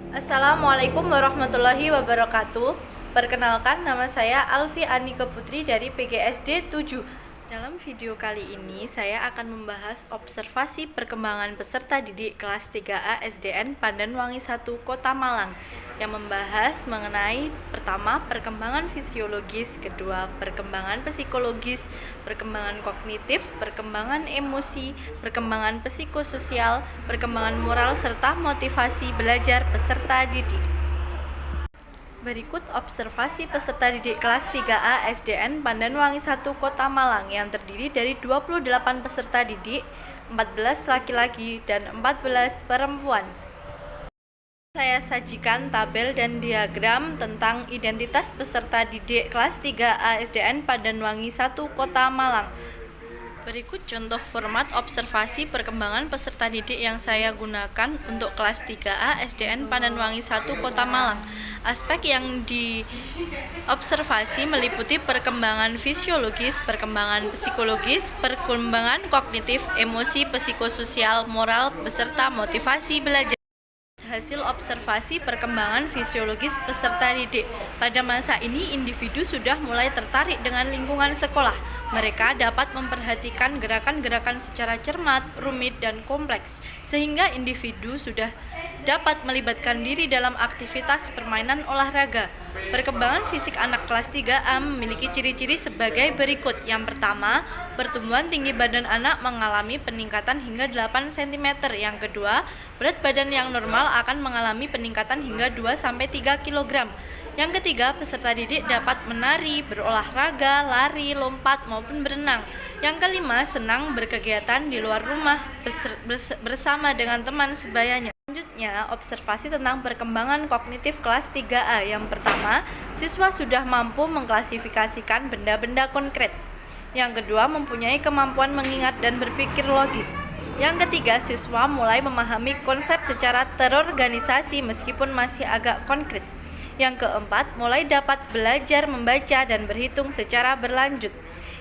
Assalamualaikum warahmatullahi wabarakatuh. Perkenalkan, nama saya Alfi Anika Putri dari PGSD 7. Dalam video kali ini saya akan membahas observasi perkembangan peserta didik kelas 3A SDN Pandanwangi 1 Kota Malang, yang membahas mengenai pertama, perkembangan fisiologis, kedua, perkembangan psikologis, perkembangan kognitif, perkembangan emosi, perkembangan psikososial, perkembangan moral, serta motivasi belajar peserta didik. Berikut observasi peserta didik kelas 3A SDN Pandanwangi 1 Kota Malang yang terdiri dari 28 peserta didik, 14 laki-laki dan 14 perempuan. Saya sajikan tabel dan diagram tentang identitas peserta didik kelas 3A SDN Pandanwangi 1 Kota Malang. Berikut contoh format observasi perkembangan peserta didik yang saya gunakan untuk kelas 3A SDN Pandanwangi 1 Kota Malang. Aspek yang diobservasi meliputi perkembangan fisiologis, perkembangan psikologis, perkembangan kognitif, emosi, psikososial, moral, beserta motivasi belajar. Hasil observasi perkembangan fisiologis peserta didik. Pada masa ini, individu sudah mulai tertarik dengan lingkungan sekolah. Mereka dapat memperhatikan gerakan-gerakan secara cermat, rumit, dan kompleks, sehingga individu sudah dapat melibatkan diri dalam aktivitas permainan olahraga. Perkembangan fisik anak kelas 3A memiliki ciri-ciri sebagai berikut. Yang pertama, pertumbuhan tinggi badan anak mengalami peningkatan hingga 8 cm. Yang kedua, berat badan yang normal akan mengalami peningkatan hingga 2-3 kg. Yang ketiga, peserta didik dapat menari, berolahraga, lari, lompat, maupun berenang. Yang kelima, senang berkegiatan di luar rumah bersama dengan teman sebayanya. Selanjutnya, observasi tentang perkembangan kognitif kelas 3A. Yang pertama, siswa sudah mampu mengklasifikasikan benda-benda konkret. Yang kedua, mempunyai kemampuan mengingat dan berpikir logis. Yang ketiga, siswa mulai memahami konsep secara terorganisasi meskipun masih agak konkret. Yang keempat, mulai dapat belajar membaca dan berhitung secara berlanjut.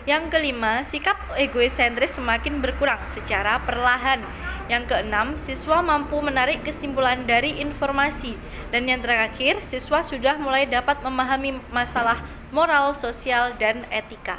Yang kelima, sikap egoisentris semakin berkurang secara perlahan. Yang keenam, siswa mampu menarik kesimpulan dari informasi. Dan yang terakhir, siswa sudah mulai dapat memahami masalah moral, sosial, dan etika.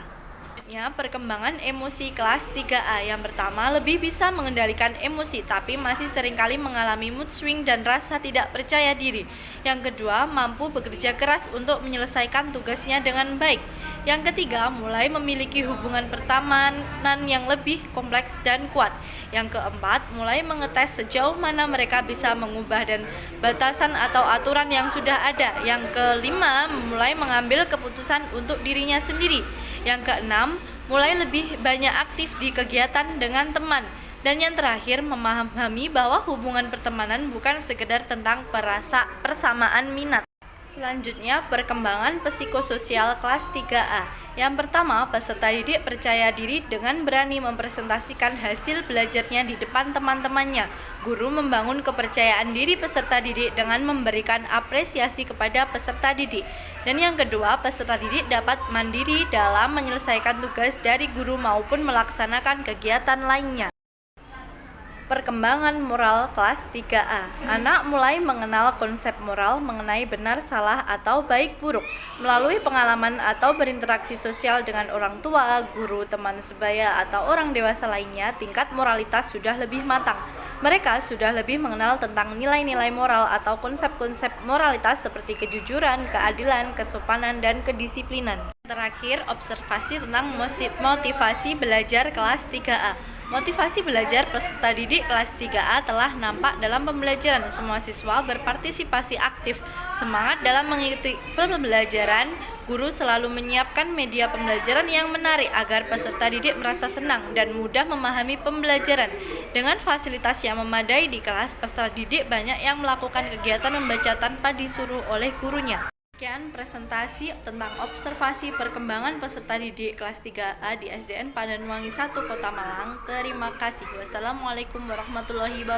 Perkembangan emosi kelas 3A. Yang pertama, lebih bisa mengendalikan emosi, tapi masih seringkali mengalami mood swing dan rasa tidak percaya diri. Yang kedua, mampu bekerja keras untuk menyelesaikan tugasnya dengan baik. Yang ketiga, mulai memiliki hubungan pertemanan yang lebih kompleks dan kuat. Yang keempat, mulai mengetes sejauh mana mereka bisa mengubah dan batasan atau aturan yang sudah ada. Yang kelima, mulai mengambil keputusan untuk dirinya sendiri. Yang keenam, mulai lebih banyak aktif di kegiatan dengan teman. Dan yang terakhir, memahami bahwa hubungan pertemanan bukan sekedar tentang persamaan minat. Selanjutnya, perkembangan psikososial kelas 3A. Yang pertama, peserta didik percaya diri dengan berani mempresentasikan hasil belajarnya di depan teman-temannya. Guru membangun kepercayaan diri peserta didik dengan memberikan apresiasi kepada peserta didik. Dan yang kedua, peserta didik dapat mandiri dalam menyelesaikan tugas dari guru maupun melaksanakan kegiatan lainnya. Perkembangan moral kelas 3A. Anak mulai mengenal konsep moral mengenai benar, salah, atau baik buruk. Melalui pengalaman atau berinteraksi sosial dengan orang tua, guru, teman sebaya, atau orang dewasa lainnya, tingkat moralitas sudah lebih matang. Mereka sudah lebih mengenal tentang nilai-nilai moral atau konsep-konsep moralitas seperti kejujuran, keadilan, kesopanan, dan kedisiplinan. Terakhir, observasi tentang motivasi belajar kelas 3A. Motivasi belajar peserta didik kelas 3A telah nampak dalam pembelajaran. Semua siswa berpartisipasi aktif, semangat dalam mengikuti pembelajaran. Guru selalu menyiapkan media pembelajaran yang menarik agar peserta didik merasa senang dan mudah memahami pembelajaran. Dengan fasilitas yang memadai di kelas, peserta didik banyak yang melakukan kegiatan membaca tanpa disuruh oleh gurunya. Sekian presentasi tentang observasi perkembangan peserta didik kelas 3A di SDN Pandanwangi 1 Kota Malang. Terima kasih. Wassalamualaikum warahmatullahi wabarakatuh.